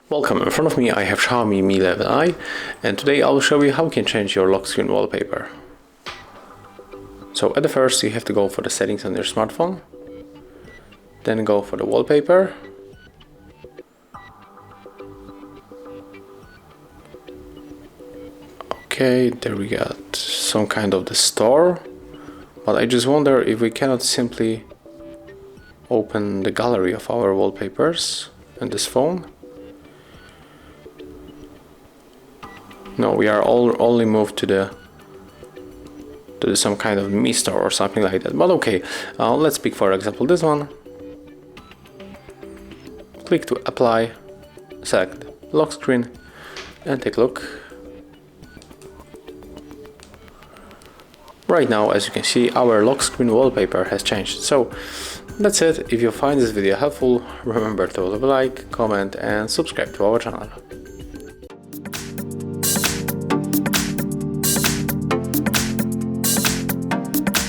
Welcome, in front of me I have XIAOMI Mi Level I, and today I will show you how you can change your lock screen wallpaper. So at the first you have to go for the settings on your smartphone, then go for the wallpaper, okay, there we got some kind of the store, but I just wonder if we cannot simply open the gallery of our wallpapers in this phone. No, we are only moved to some kind of Mi store or something like that. But okay, let's pick for example this one. Click to apply, select lock screen, and take a look. Right now, as you can see, our lock screen wallpaper has changed. So that's it. If you find this video helpful, remember to leave a like, comment, and subscribe to our channel.